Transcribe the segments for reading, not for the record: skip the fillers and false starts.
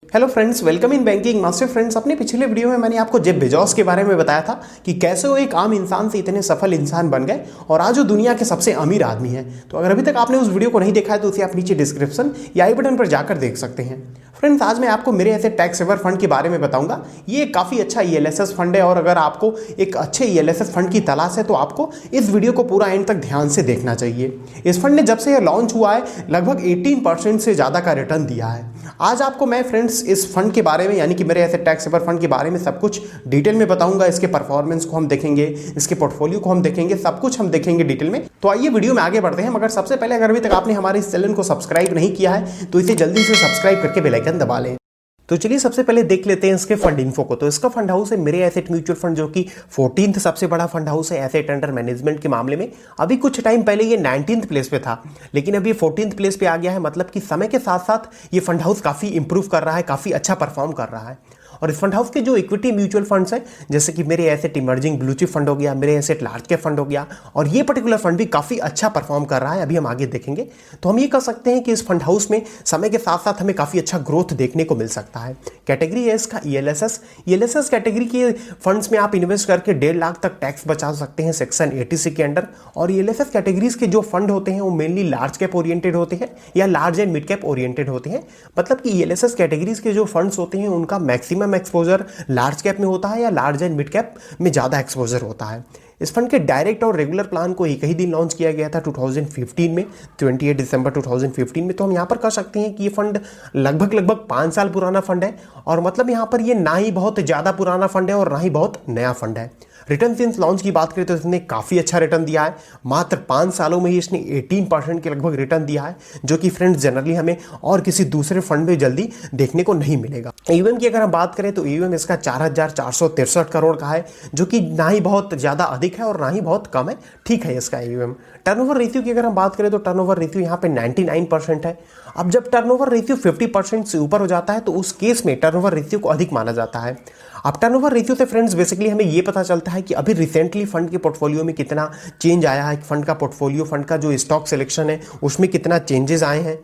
Hello friends, welcome in banking master. Friends, अपने पिछले video में मैंने आपको जेफ बेजोस के बारे में बताया था कि कैसे वो एक आम इंसान से इतने सफल इंसान बन गए और आज वो दुनिया के सबसे अमीर आदमी हैं। तो अगर अभी तक आपने उस वीडियो को नहीं देखा है तो उसे आप नीचे डिस्क्रिप्शन या आई बटन पर जाकर देख सकते हैं। फ्रेंड्स, आज मैं आपको मेरे ऐसे टैक्स सेवर फंड के बारे में बताऊंगा। ये काफ़ी अच्छा ईएलएसएस फंड है और अगर आपको एक अच्छे ईएलएसएस फंड की तलाश है तो आपको इस वीडियो को पूरा एंड तक ध्यान से देखना चाहिए। इस फंड ने जब से लॉन्च हुआ है लगभग 18% से ज़्यादा का रिटर्न दिया है। आज आपको मैं फ्रेंड्स इस फंड के बारे में यानी कि मेरे ऐसे टैक्स सेवर फंड के बारे में सब कुछ डिटेल में बताऊंगा। इसके परफॉर्मेंस को हम देखेंगे, इसके पोर्टफोलियो को हम देखेंगे, सब कुछ हम देखेंगे डिटेल में। तो आइए वीडियो में आगे बढ़ते हैं। मगर सबसे पहले अगर अभी तक आपने हमारे इस चैनल को सब्सक्राइब नहीं किया है तो इसे जल्दी से सब्सक्राइब करके बेल आइकन दबा लें। तो चलिए सबसे पहले देख लेते हैं इसके फंड इन्फो को। तो इसका फंड हाउस है मेरे एसेट म्यूचुअल फंड, जो कि 14th सबसे बड़ा फंड हाउस है एसेट अंडर मैनेजमेंट के मामले में। अभी कुछ टाइम पहले ये 19th प्लेस पे था, लेकिन अभी 14th प्लेस पे आ गया है। मतलब कि समय के साथ साथ ये फंड हाउस काफ़ी इंप्रूव कर रहा है, काफ़ी अच्छा परफॉर्म कर रहा है। और इस फंड हाउस के जो इक्विटी म्यूचुअल फंड्स हैं, जैसे कि मेरे asset emerging blue chip fund हो गया, मेरे एसेट लार्ज कैप फंड हो गया, और ये पर्टिकुलर फंड भी काफ़ी अच्छा परफॉर्म कर रहा है। अभी हम आगे देखेंगे। तो हम ये कह सकते हैं कि इस फंड हाउस में समय के साथ साथ हमें काफ़ी अच्छा ग्रोथ देखने को मिल सकता है। कैटेगरी है इसका ईएलएसएस कैटेगरी के फंड्स में आप इन्वेस्ट करके 1.5 लाख तक टैक्स बचा सकते हैं सेक्शन 86 के अंडर। और ईएलएसएस कैटेगरीज के जो फंड होते हैं वो मेनली लार्ज कैप ओरिएंटेड होते हैं या large and mid cap oriented होते हैं। मतलब कि ईएलएसएस कैटेगरीज के जो फंड्स होते हैं उनका मैक्सिमम एक्सपोजर लार्ज कैप में होता है या लार्ज एंड मिड कैप में ज़्यादा एक्सपोजर होता है। इस फंड के डायरेक्ट और रेगुलर प्लान को एक ही दिन लॉन्च किया गया था 2015 में, 28 दिसंबर 2015 में। तो हम यहाँ पर कह सकते हैं कि ये फंड लगभग 5 साल पुराना फंड है। और मतलब यहाँ पर ये ना ही बहुत ज़्यादा पुराना फंड है और ना ही बहुत नया फंड है। रिटर्न सिंस लॉन्च की बात करें तो इसने काफ़ी अच्छा रिटर्न दिया है। मात्र 5 सालों में ही इसने 18% के लगभग रिटर्न दिया है, जो कि फ्रेंड्स जनरली हमें और किसी दूसरे फंड में जल्दी देखने को नहीं मिलेगा। ईयूएम की अगर हम बात करें तो ईयूएम इसका 4,463 करोड़ का है, जो कि ना ही बहुत ज़्यादा अधिक है और ना ही बहुत कम है, ठीक है इसका ईयूएम। टर्नओवर रेशियो की अगर हम बात करें तो टर्नओवर रेशियो यहाँ पे 99% है। अब जब टर्नओवर रेशियो 50% से ऊपर हो जाता है तो उस केस में टर्नओवर रेशियो को अधिक माना जाता है। अब टर्नओवर रेशियो से फ्रेंड्स बेसिकली हमें ये पता चलता है कि अभी रिसेंटली फंड के पोर्टफोलियो में कितना चेंज आया है, फंड का पोर्टफोलियो, फंड का जो स्टॉक सिलेक्शन है उसमें कितना चेंजेस आए हैं।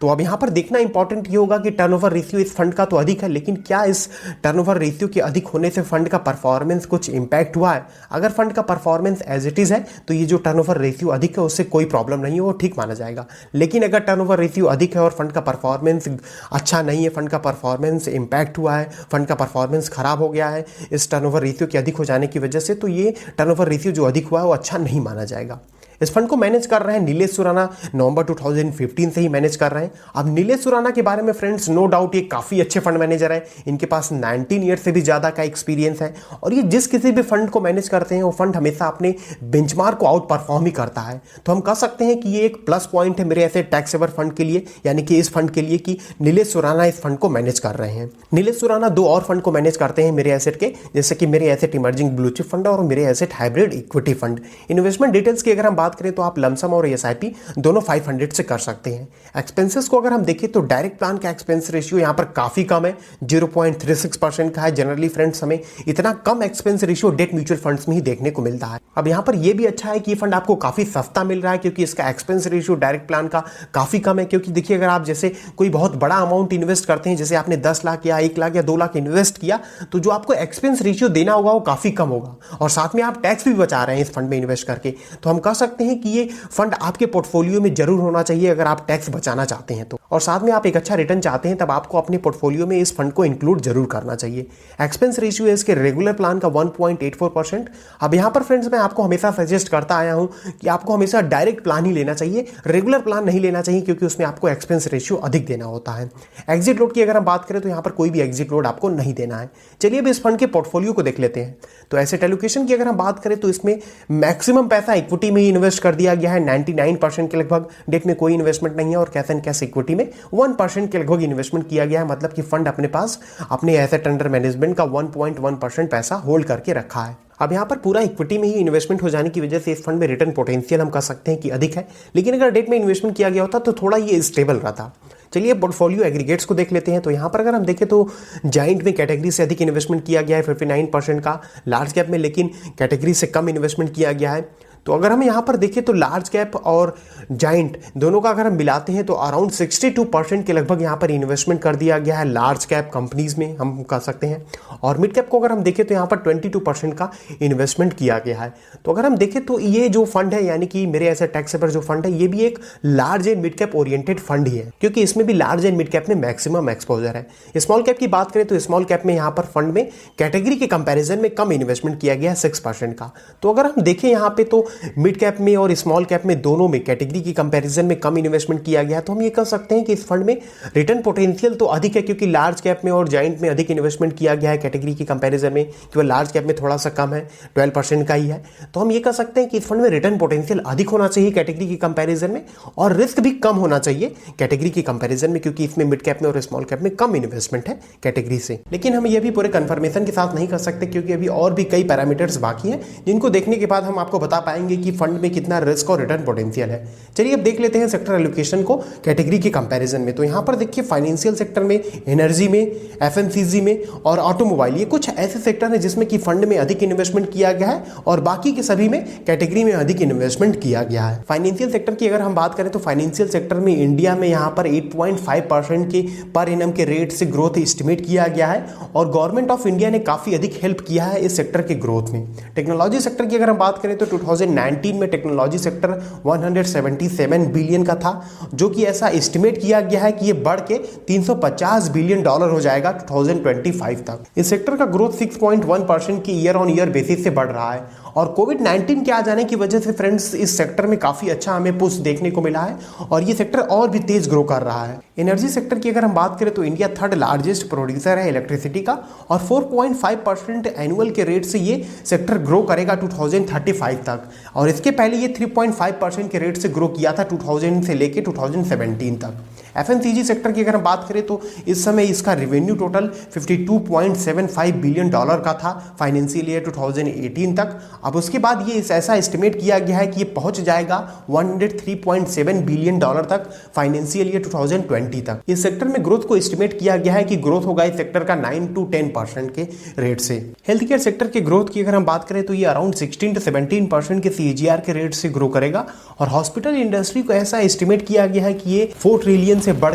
तो अब यहाँ पर देखना इंपॉर्टेंट ये होगा कि टर्नओवर रेशियो इस फंड का तो अधिक है, लेकिन क्या इस टर्नओवर रेशियो के अधिक होने से फंड का परफॉर्मेंस कुछ इंपैक्ट हुआ है। अगर फंड का परफॉर्मेंस एज इट इज़ है तो ये जो टर्नओवर रेशियो अधिक है उससे कोई प्रॉब्लम नहीं है, वो ठीक माना जाएगा। लेकिन अगर टर्नओवर रेशियो अधिक है और फंड का परफॉर्मेंस अच्छा नहीं है, फंड का परफॉर्मेंस इंपैक्ट हुआ है, फंड का परफॉर्मेंस खराब हो गया है इस टर्नओवर रेशियो के अधिक हो जाने की वजह से, तो ये टर्नओवर रेशियो जो अधिक हुआ है वो अच्छा नहीं माना जाएगा। इस फंड को मैनेज कर रहे हैं नीलेश सुराना, नवंबर 2015 से ही मैनेज कर रहे हैं। अब नीलेश सुराना के बारे में फ्रेंड्स नो डाउट ये काफ़ी अच्छे फंड मैनेजर है। इनके पास 19 ईयर से भी ज़्यादा का एक्सपीरियंस है और ये जिस किसी भी फंड को मैनेज करते हैं वो फंड हमेशा अपने बेंचमार्क को आउट परफॉर्म ही करता है। तो हम कह सकते हैं कि ये एक प्लस पॉइंट है मेरे ऐसे टैक्स सेवर फंड के लिए, यानी कि इस फंड के लिए कि नीलेश सुराना इस फंड को मैनेज कर रहे हैं। नीलेश सुराना 2 और फंड को मैनेज करते हैं मेरे एसेट के, जैसे कि मेरे asset emerging blue chip fund और मेरे asset hybrid equity fund. Investment details की अगर हम बात करें तो आप लमसम और एसआईपी दोनों 500 से कर सकते हैं। एक्सपेंसेस को अगर हम देखें तो डायरेक्ट प्लान का एक्सपेंस रेशियो यहाँ पर काफी कम है, 0.36% का है। जनरली फ्रेंड्स हमें इतना कम expense ratio debt mutual funds में ही देखने को मिलता है। अब यहाँ पर यह भी अच्छा है कि ये फंड आपको काफी सस्ता मिल रहा है, क्योंकि इसका एक्सपेंस रेशियो डायरेक्ट प्लान का काफी कम है। क्योंकि देखिए, अगर आप जैसे कोई बहुत बड़ा अमाउंट इन्वेस्ट करते हैं, जैसे आपने 10 लाख या 1 लाख या 2 लाख इन्वेस्ट किया, तो जो आपको एक्सपेंस रेशियो देना होगा वो काफी कम होगा और साथ में आप टैक्स भी बचा रहे हैं इस फंड में इन्वेस्ट करके। तो हम कह सकते हैं कि ये फंड आपके पोर्टफोलियो में जरूर होना चाहिए अगर आप टैक्स बचाना चाहते हैं तो, और साथ में आप एक अच्छा रिटर्न चाहते हैं तब आपको अपने पोर्टफोलियो में इस फंड को इंक्लूड जरूर करना चाहिए। एक्सपेंस रेशियो है इसके रेगुलर प्लान का 1.84%। अब यहाँ पर फ्रेंड्स मैं आपको हमेशा सजेस्ट करता आया हूँ कि आपको हमेशा डायरेक्ट प्लान ही लेना चाहिए, रेगुलर प्लान नहीं लेना चाहिए, क्योंकि उसमें आपको एक्सपेंस रेशियो अधिक देना होता है। एग्जिट लोड की अगर हम बात करें तो यहाँ पर कोई भी एग्जिट लोड आपको नहीं देना है। चलिए अब इस फंड के पोर्टफोलियो को देख लेते हैं। तो एसेट एलोकेशन की अगर हम बात करें तो इसमें मैक्सिमम पैसा इक्विटी में ही इन्वेस्ट कर दिया गया है। 99% के लगभग डेट में कोई इन्वेस्टमेंट नहीं है और कैश एंड कैश इक्विटी में 1% के लगभग इन्वेस्टमेंट किया गया है। मतलब कि फंड अपने पास अपने एसेट अंडर मैनेजमेंट का 1.1% पैसा होल्ड करके रखा है। अब यहाँ पर पूरा इक्विटी में ही इन्वेस्टमेंट हो जाने की वजह से इस फंड में रिटर्न पोटेंशियल हम कह सकते हैं कि अधिक है, लेकिन अगर डेट में इन्वेस्टमेंट किया गया होता तो थोड़ा ये स्टेबल रहता। चलिए पोर्टफोलियो एग्रीगेट्स को देख लेते हैं। तो यहाँ पर अगर हम देखें तो जाइंट में कैटेगरी से अधिक इन्वेस्टमेंट किया गया है 59% का, लार्ज कैप में लेकिन कैटेगरी से कम इन्वेस्टमेंट किया गया है। तो अगर हम यहाँ पर देखें तो लार्ज कैप और जाइंट दोनों का अगर हम मिलाते हैं तो अराउंड 62% के लगभग यहाँ पर इन्वेस्टमेंट कर दिया गया है लार्ज कैप कंपनीज में, हम कह सकते हैं। और मिड कैप को अगर हम देखें तो यहाँ पर 22% का इन्वेस्टमेंट किया गया है। तो अगर हम देखें तो ये जो फंड है यानी कि मेरे ऐसे टैक्स सेवर जो फंड है, ये भी एक large and mid cap oriented fund ही है, क्योंकि इसमें भी लार्ज एंड मिड कैप में मैक्सिमम एक्सपोजर है। स्मॉल कैप की बात करें तो स्मॉल कैप में यहाँ पर फंड में कैटेगरी के कंपैरिजन में कम इन्वेस्टमेंट किया गया है 6% का। तो अगर हम देखें यहाँ पे तो मिड कैप में और स्मॉल कैप में दोनों में कैटेगरी की कंपैरिजन में कम इन्वेस्टमेंट किया गया है। तो हम ये कह सकते हैं कि इस फंड में रिटर्न पोटेंशियल तो अधिक है, क्योंकि लार्ज कैप में और जाइंट में अधिक इन्वेस्टमेंट किया गया है कैटेगरी की कंपैरिजन में, केवल लार्ज कैप में थोड़ा सा कम है, 12% का ही है। तो हम ये कह सकते हैं कि इस फंड में रिटर्न पोटेंशियल अधिक होना चाहिए कैटेगरी की कंपैरिजन में, और रिस्क भी कम होना चाहिए कैटेगरी की कंपैरिजन में, क्योंकि इसमें मिड कैप में और स्मॉल कैप में कम इन्वेस्टमेंट है कैटेगरी से। लेकिन हम ये भी पूरे कंफर्मेशन के साथ नहीं कर सकते, क्योंकि अभी और भी कई पैरामीटर्स बाकी हैं जिनको देखने के बाद हम आपको बता पाएंगे कि फंड में कितना रिस्क और रिटर्न पोटेंशियल है। चलिए अब देख लेते हैं सेक्टर एलोकेशन को कैटेगरी के कंपैरिजन में। तो यहाँ पर देखिए फाइनेंशियल सेक्टर में, एनर्जी में, एफएमसीजी में और ऑटोमोबाइल, ये कुछ ऐसे सेक्टर हैं जिसमें कि फंड में अधिक इन्वेस्टमेंट किया गया है और बाकी के सभी में कैटेगरी में अधिक इन्वेस्टमेंट किया गया है। फाइनेंशियल सेक्टर की अगर हम बात करें तो फाइनेंशियल सेक्टर में इंडिया में यहाँ पर 8.5% के पर एनम के रेट से ग्रोथ एस्टिमेट किया गया है, और गवर्नमेंट ऑफ इंडिया ने काफी अधिक हेल्प किया है इस सेक्टर के ग्रोथ में। टेक्नोलॉजी सेक्टर की अगर हम बात करें तो 2019 में टेक्नोलॉजी सेक्टर 177 बिलियन का था, जो कि ऐसा एस्टिमेट किया गया है कि ये बढ़ के $350 बिलियन हो जाएगा 2025 तक। इस सेक्टर का ग्रोथ 6.1% की ईयर ऑन ईयर बेसिस से बढ़ रहा है, और कोविड-19 के आ जाने की वजह से फ्रेंड्स इस सेक्टर में काफी अच्छा हमें पुश देखने को मिला है, और ये सेक्टर और भी तेज ग्रो कर रहा है। एनर्जी सेक्टर की अगर हम बात करें तो इंडिया थर्ड लार्जेस्ट प्रोड्यूसर है इलेक्ट्रिसिटी का, और 4.5% एनुअल के रेट से ये सेक्टर ग्रो करेगा 2035 तक, और इसके पहले ये 3.5% के रेट से ग्रो किया था 2000 से लेके 2017 तक। एफएमसीजी सेक्टर की अगर हम बात करें तो इस समय इसका रेवेन्यू टोटल $52.75 बिलियन का था फाइनेंशियल ईयर 2018 तक। अब उसके बाद ये ऐसा एस्टिमेट किया गया है कि ये पहुंच जाएगा $103.7 बिलियन तक फाइनेंशियल ईयर 2020 तक। इस सेक्टर में ग्रोथ को एस्टिमेट किया गया है कि ग्रोथ होगा इस सेक्टर का 9 to 10% के रेट से। हेल्थ केयर सेक्टर के ग्रोथ की अगर हम बात करें तो ये अराउंड 16 to 17% के CAGR के रेट से ग्रो करेगा, और हॉस्पिटल इंडस्ट्री को ऐसा एस्टिमेट किया गया है कि ये 4 ट्रिलियन से बढ़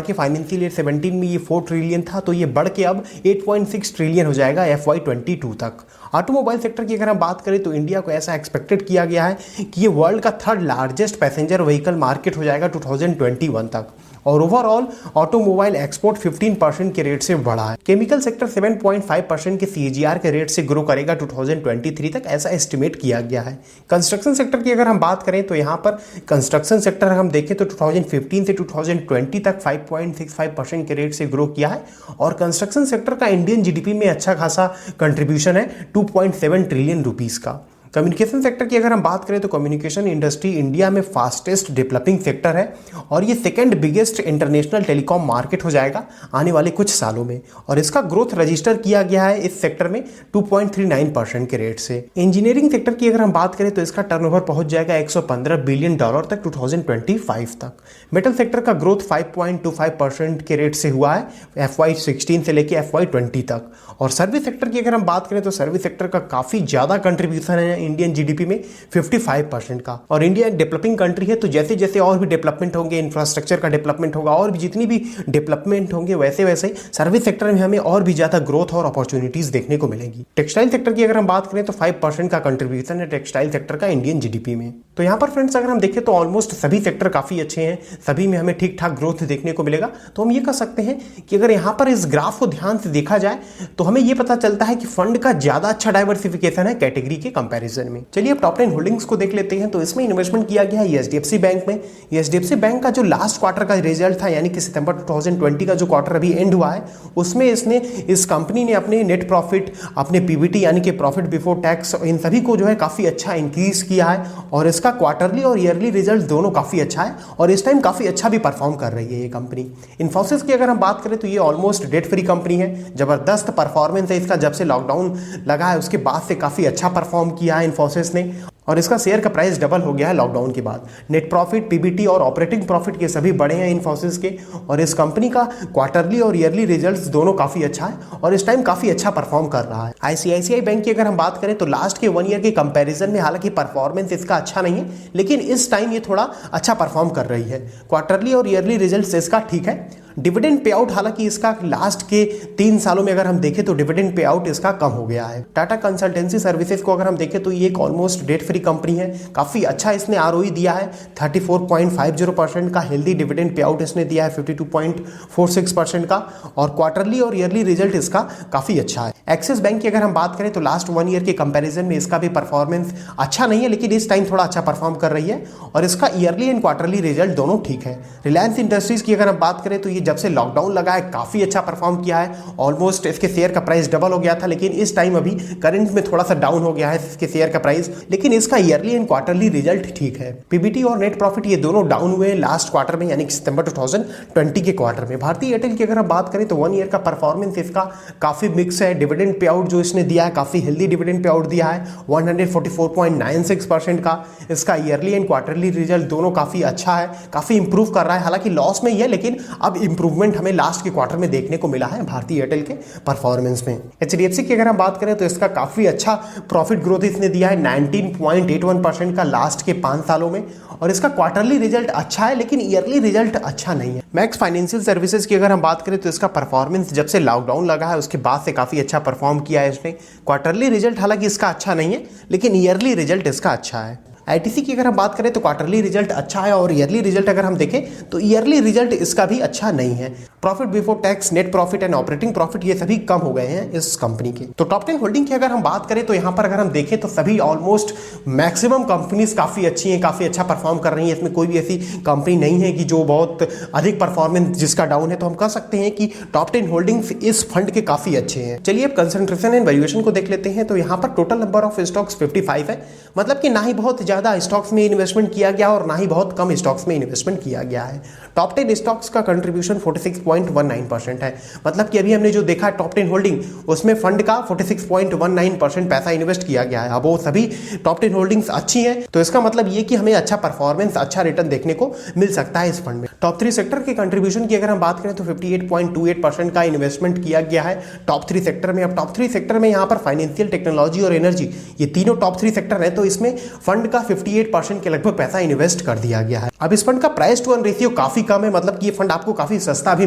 के फाइनेंशियल ईयर 17 में ये 4 ट्रिलियन था, तो ये बढ़ के अब 8.6 ट्रिलियन हो जाएगा FY22 तक। ऑटोमोबाइल सेक्टर की अगर हम बात करें तो इंडिया को ऐसा एक्सपेक्टेड किया गया है कि ये वर्ल्ड का third largest passenger vehicle market हो जाएगा 2021 तक, और ओवरऑल ऑटोमोबाइल एक्सपोर्ट 15% के रेट से बढ़ा है। केमिकल सेक्टर 7.5% के CAGR के रेट से ग्रो करेगा 2023 तक, ऐसा एस्टिमेट किया गया है। कंस्ट्रक्शन सेक्टर की अगर हम बात करें तो यहाँ पर कंस्ट्रक्शन सेक्टर हम देखें तो 2015 से 2020 तक 5.65% के रेट से ग्रो किया है, और कंस्ट्रक्शन सेक्टर का इंडियन GDP में अच्छा खासा कंट्रीब्यूशन है 2.7 ट्रिलियन रुपीस का। कम्युनिकेशन सेक्टर की अगर हम बात करें तो कम्युनिकेशन इंडस्ट्री इंडिया में फास्टेस्ट डेवलपिंग सेक्टर है, और ये second biggest international telecom market हो जाएगा आने वाले कुछ सालों में, और इसका ग्रोथ रजिस्टर किया गया है इस सेक्टर में 2.39% के रेट से। इंजीनियरिंग सेक्टर की अगर हम बात करें तो इसका टर्नओवर पहुंच जाएगा $115 बिलियन तक 2025 तक। मेटल सेक्टर का ग्रोथ 5.25% के रेट से हुआ है FY16 से लेके FY20 तक। और सर्विस सेक्टर की अगर हम बात करें तो सर्विस सेक्टर का काफी ज्यादा कंट्रीब्यूशन है इंडियन GDP में 55% का, और इंडिया एक डेवलपिंग कंट्री है, तो जैसे जैसे और भी डेवलपमेंट होंगे, इंफ्रास्ट्रक्चर का डेवलपमेंट होगा, और भी जितनी भी डेवलपमेंट होंगे वैसे वैसे सर्विस सेक्टर में हमें और भी ज्यादा ग्रोथ और अपॉर्चुनिटीज देखने को मिलेगी। टेक्सटाइल सेक्टर की अगर हम बात करें तो 5% का कंट्रीब्यूशन है टेक्सटाइल सेक्टर का इंडियन GDP में। तो यहाँ पर फ्रेंड्स अगर हम देखें तो ऑलमोस्ट सभी सेक्टर काफी अच्छे हैं, सभी में हमें ठीक ठाक ग्रोथ देखने को मिलेगा। तो हम ये कह सकते हैं कि अगर यहाँ पर इस ग्राफ को ध्यान से देखा जाए तो हमें ये पता चलता है कि फंड का ज्यादा अच्छा डाइवर्सिफिकेशन है कैटेगरी के कंपैरिजन में। चलिए अब टॉप 10 होल्डिंग्स को देख लेते हैं। तो इसमें इन्वेस्टमेंट किया गया है HDFC बैंक में। HDFC बैंक का जो लास्ट क्वार्टर का रिजल्ट था, यानी कि सितंबर 2020 का जो क्वार्टर अभी एंड हुआ है, उसमें इस कंपनी ने अपने नेट प्रॉफिट, अपने PBT यानी कि प्रॉफिट बिफोर टैक्स, इन सभी को जो है काफी अच्छा इंक्रीज किया है, और इसका क्वार्टरली और ईयरली रिजल्ट दोनों काफी अच्छा है, और इस टाइम काफी अच्छा भी परफॉर्म कर रही है ये कंपनी। इन्फोसिस की अगर हम बात करें तो ये ऑलमोस्ट डेट फ्री कंपनी है, जबरदस्त परफॉर्मेंस है इसका, जब से लॉकडाउन लगा है उसके बाद से काफी अच्छा परफॉर्म किया है है इन्फोसिस ने और इसका शेयर का प्राइस डबल हो गया है लॉकडाउन के बाद। नेट प्रॉफिट, पीबीटी और ऑपरेटिंग प्रॉफिट ये सभी बड़े हैं इन्फोसिस के और इस कंपनी का क्वार्टरली और ईयरली रिजल्ट्स दोनों काफ़ी अच्छा है और इस टाइम काफ़ी अच्छा परफॉर्म कर रहा है। आईसीआईसीआई बैंक की अगर हम बात करें तो लास्ट के 1 ईयर के कंपैरिजन में हालांकि परफॉर्मेंस इसका अच्छा नहीं है, लेकिन इस टाइम ये थोड़ा अच्छा परफॉर्म कर रही है। क्वार्टरली और ईयरली रिजल्ट्स इसका ठीक है। डिविडेंड पे आउट हालांकि इसका लास्ट के 3 सालों में अगर हम देखें तो डिविडेंड पे आउट इसका कम हो गया है। टाटा कंसल्टेंसी सर्विसेज को अगर हम देखें तो ये एक ऑलमोस्ट डेट फ्री कंपनी है, काफ़ी अच्छा इसने आरओई दिया है 34.50% का। हेल्दी डिविडेंड पे आउट इसने दिया है 52.46% का और क्वार्टरली और ईयरली रिजल्ट इसका काफ़ी अच्छा है। एक्सिस बैंक की अगर हम बात करें तो लास्ट 1 ईयर के कंपैरिजन में इसका भी परफॉर्मेंस अच्छा नहीं है, लेकिन इस टाइम थोड़ा अच्छा परफॉर्म कर रही है और इसका ईयरली एंड क्वार्टरली रिजल्ट दोनों ठीक है। रिलायंस इंडस्ट्रीज की अगर हम बात करें तो ये जब से लॉकडाउन लगा है काफ़ी अच्छा परफॉर्म किया है। ऑलमोस्ट इसके शेयर का प्राइस डबल हो गया था, लेकिन इस टाइम अभी करंट में थोड़ा सा डाउन हो गया है इसके शेयर का प्राइस, लेकिन इसका ईयरली एंड क्वार्टरली रिजल्ट ठीक है। पीबीटी और नेट प्रॉफिट ये दोनों डाउन हुए लास्ट क्वार्टर में, यानी कि सितंबर 2020 के क्वार्टर में। भारतीय एयरटेल की अगर हम बात करें तो 1 ईयर का परफॉर्मेंस इसका काफ़ी मिक्स है। डिविडेंड पे आउट जो इसने दिया है काफ़ी हेल्दी डिविडेंड पे आउट दिया है 144.96% का। इसका ईयरली एंड क्वार्टरली रिजल्ट दोनों काफ़ी अच्छा है, काफ़ी इंप्रूव कर रहा है। हालांकि लॉस में ही है, लेकिन अब इंप्रूवमेंट हमें लास्ट के क्वार्टर में देखने को मिला है भारतीय एयरटेल के परफॉर्मेंस में। एचडीएफसी की अगर हम बात करें तो इसका काफ़ी अच्छा प्रॉफिट ग्रोथ इसने दिया है 19.81% का लास्ट के 5 सालों में और इसका क्वार्टरली रिजल्ट अच्छा है, लेकिन ईयरली रिजल्ट अच्छा नहीं है। मैक्स फाइनेंशियल सर्विसेज की अगर हम बात करें तो इसका परफॉर्मेंस जब से लॉकडाउन लगा है उसके बाद से काफ़ी अच्छा परफॉर्म किया है इसने। क्वार्टरली रिजल्ट हालांकि इसका अच्छा नहीं है, लेकिन ईयरली रिजल्ट इसका अच्छा है। आईटीसी की अगर हम बात करें तो क्वार्टरली रिजल्ट अच्छा है और ईयरली रिजल्ट अगर हम देखें तो ईयरली रिजल्ट इसका भी अच्छा नहीं है। Profit before tax, net profit and operating profit ये सभी कम हो गए हैं इस कंपनी के। तो टॉप 10 होल्डिंग की अगर हम बात करें तो यहाँ पर अगर हम देखें तो सभी ऑलमोस्ट मैक्सिमम कंपनीज काफ़ी अच्छी हैं, काफ़ी अच्छा परफॉर्म कर रही हैं। इसमें कोई भी ऐसी कंपनी नहीं है कि जो बहुत अधिक परफॉर्मेंस जिसका डाउन है। तो हम कह सकते हैं कि टॉप 10 होल्डिंग्स इस फंड के काफ़ी अच्छे हैं। चलिए अब कंसंट्रेशन एंड वैल्यूएशन को देख लेते हैं। तो यहाँ पर टोटल नंबर ऑफ स्टॉक्स 55 है, मतलब कि ना ही बहुत ज़्यादा स्टॉक्स में इन्वेस्टमेंट किया गया और ना ही बहुत कम स्टॉक्स में इन्वेस्टमेंट किया गया है। टॉप 10 स्टॉक्स का कंट्रीब्यूशन 46.19% है, मतलब कि अभी हमने जो देखा टॉप 10 होल्डिंग उसमें फंड का 46.19% पैसा इन्वेस्ट किया गया है। अब वो सभी टॉप 10 होल्डिंग्स अच्छी हैं, तो इसका मतलब ये कि हमें अच्छा परफॉर्मेंस, अच्छा रिटर्न देखने को मिल सकता है इस फंड में। टॉप 3 सेक्टर के कंट्रीब्यूशन की अगर हम बात करें तो 58.28% का इन्वेस्टमेंट किया गया है टॉप 3 सेक्टर में। अब टॉप 3 सेक्टर में यहाँ पर फाइनेंशियल, टेक्नोलॉजी और एनर्जी ये तीनों टॉप 3 सेक्टर है, तो इसमें फंड का 58% के लगभग पैसा इन्वेस्ट कर दिया गया है। अब इस फंड का प्राइस टू अर्न रेशियो काफी कम है, मतलब कि ये फंड आपको काफी सस्ता भी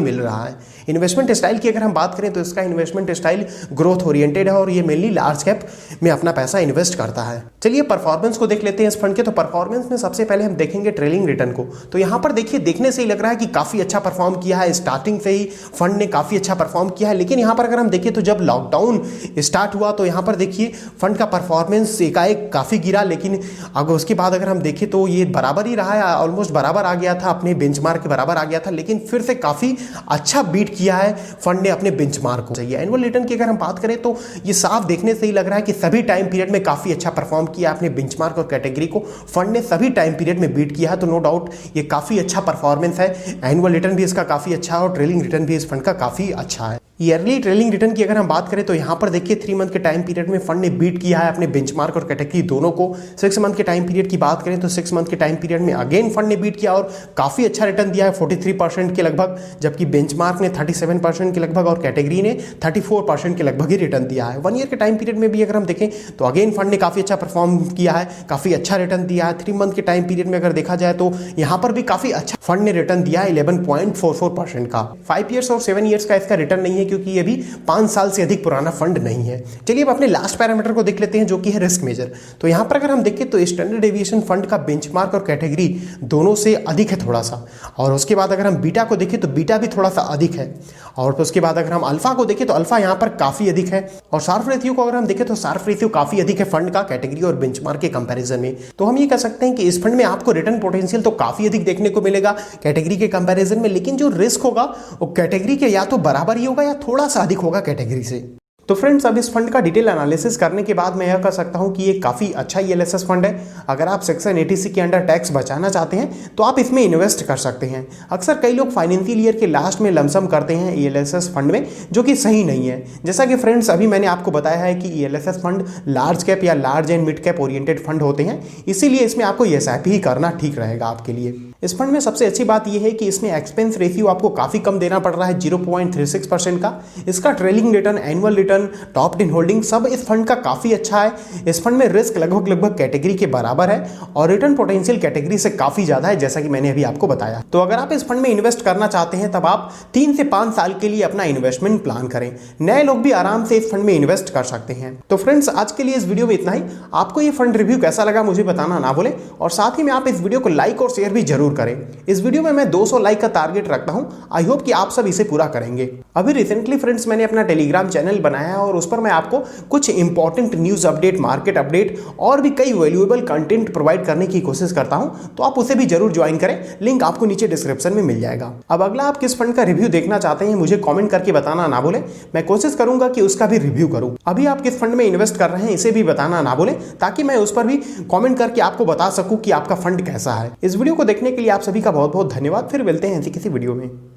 मिल रहा है। इन्वेस्टमेंट स्टाइल की अगर हम बात करें तो इसका इन्वेस्टमेंट स्टाइल ग्रोथ ओरिएंटेड है और ये मेनली लार्ज कैप में अपना पैसा इन्वेस्ट करता है। चलिए परफॉर्मेंस को देख लेते हैं इस फंड के। तो परफॉर्मेंस में सबसे पहले हम देखेंगे ट्रेलिंग रिटर्न को। तो यहाँ पर देखिए, देखने से ही लग रहा है कि काफी अच्छा परफॉर्म किया है। स्टार्टिंग से ही फंड ने काफी अच्छा परफॉर्म किया है, लेकिन यहाँ पर अगर हम देखें तो जब लॉकडाउन स्टार्ट हुआ तो यहाँ पर देखिए फंड का परफॉर्मेंस एकाएक काफी गिरा, लेकिन अगर उसके बाद अगर हम देखें तो ये बराबर ही रहा है, ऑलमोस्ट बराबर आ गया था, अपने बेंचमार्क के बराबर आ गया था, लेकिन फिर से काफी अच्छा बीट किया है फंड ने अपने बेंचमार्क को। चाहिए एनुअल रिटर्न की अगर हम बात करें तो ये साफ देखने से ही लग रहा है कि सभी टाइम पीरियड में काफी अच्छा परफॉर्म किया अपने बेंचमार्क और कैटेगरी को फंड ने सभी टाइम पीरियड में बीट किया है। तो नो डाउट ये काफी अच्छा परफॉर्मेंस है। एनुअल रिटर्न भी इसका काफी अच्छा है और ट्रेलिंग रिटर्न भी इस फंड का काफी अच्छा है। ईयरली ट्रेलिंग रिटर्न की अगर हम बात करें तो यहाँ पर देखिए 3 मंथ के टाइम पीरियड में फंड ने बीट किया है अपने बेंचमार्क और कैटेगरी दोनों को। 6 मंथ के टाइम पीरियड की बात करें तो 6 मंथ के टाइम पीरियड में अगेन फंड ने बीट किया और काफ़ी अच्छा रिटर्न दिया है 43% के लगभग, जबकि बेंचमार्क ने 37% के लगभग और कैटेगरी ने 34% के लगभग ही रिटर्न दिया है। 1 ईयर के टाइम पीरियड में भी अगर हम देखें तो अगेन फंड ने काफ़ी अच्छा परफॉर्म किया है, काफ़ी अच्छा रिटर्न दिया है। 3 मंथ के टाइम पीरियड में अगर देखा जाए तो यहाँ पर भी काफ़ी अच्छा फंड ने रिटर्न दिया है 11.44% का। 5 ईयर्स और 7 ईयर्स का इसका रिटर्न नहीं है, क्योंकि ये भी 5 साल से अधिक पुराना फंड नहीं है। चलिए अब अपने लास्ट पैरामीटर को देख लेते हैं, जो कि है रिस्क मेजर। तो यहाँ पर अगर हम देखें तो स्टैंडर्ड डेविएशन फंड का बेंचमार्क और कैटेगरी दोनों से अधिक है थोड़ा सा, और उसके बाद अगर हम बीटा को देखें तो बीटा भी थोड़ा सा अधिक है, और उसके बाद अगर हम अल्फा को देखें तो अल्फा यहाँ पर काफ़ी अधिक है, और शार्प रेशियो को अगर हम देखें तो शार्प रेशियो काफ़ी अधिक है फंड का कैटेगरी और बेंचमार्क के कंपैरिजन में। तो हम ये कह सकते हैं कि इस फंड में आपको रिटर्न पोटेंशियल तो काफ़ी अधिक देखने को मिलेगा कैटेगरी के कंपैरिजन में, लेकिन जो रिस्क होगा वो कैटेगरी के या तो बराबर ही होगा या थोड़ा सा अधिक होगा कैटेगरी से। तो फ्रेंड्स, अब इस फंड का डिटेल एनालिसिस करने के बाद मैं यह कह सकता हूं कि ये काफ़ी अच्छा ELSS फंड है। अगर आप सेक्शन 80C के अंडर टैक्स बचाना चाहते हैं तो आप इसमें इन्वेस्ट कर सकते हैं। अक्सर कई लोग फाइनेंशियल ईयर के लास्ट में लमसम करते हैं ELSS फंड में, जो कि सही नहीं है। जैसा कि फ्रेंड्स अभी मैंने आपको बताया है कि ELSS फंड लार्ज कैप या large and mid cap oriented fund होते हैं, इसीलिए इसमें आपको SIP ही करना ठीक रहेगा आपके लिए। इस फंड में सबसे अच्छी बात यह है कि इसमें एक्सपेंस रेशियो आपको काफ़ी कम देना पड़ रहा है, 0.36% का। इसका trailing return, annual return, top in holding सब इस फंड का काफ़ी अच्छा है। इस फंड में रिस्क लगभग कैटेगरी के बराबर है और रिटर्न पोटेंशियल कैटेगरी से काफ़ी ज़्यादा है, जैसा कि मैंने अभी आपको बताया। तो अगर आप इस फंड में इन्वेस्ट करना चाहते हैं तब आप 3 से 5 साल के लिए अपना इन्वेस्टमेंट प्लान करें। नए लोग भी आराम से इस फंड में इन्वेस्ट कर सकते हैं। तो फ्रेंड्स, आज के लिए इस वीडियो में इतना ही। आपको ये फंड रिव्यू कैसा लगा मुझे बताना ना भूलें, और साथ ही में आप इस वीडियो को लाइक और शेयर भी जरूर करें। इस वीडियो में मैं 200 लाइक का टारगेट रखता हूं। आई होप कि आप सब इसे पूरा करेंगे। अभी रिसेंटली फ्रेंड्स मैंने अपना टेलीग्राम चैनल बनाया है और उस पर मैं आपको कुछ important news update, market update और भी कई वैल्यूएबल कंटेंट प्रोवाइड करने की कोशिश करता हूं, तो आप उसे भी जरूर ज्वाइन करें। लिंक आपको नीचे डिस्क्रिप्शन में मिल जाएगा। अब अगला आप किस फंड का रिव्यू देखना चाहते हैं मुझे कॉमेंट करके बताना ना भूलें। मैं कोशिश करूंगा कि उसका भी रिव्यू करूं। अभी आप किस फंड में इन्वेस्ट कर रहे हैं इसे भी बताना ना भूलें, ताकि मैं उस पर भी कॉमेंट करके आपको बता सकूं कि आपका फंड कैसा है। इस वीडियो को देखने के लिए आप सभी का बहुत बहुत धन्यवाद। फिर मिलते हैं ऐसी किसी वीडियो में।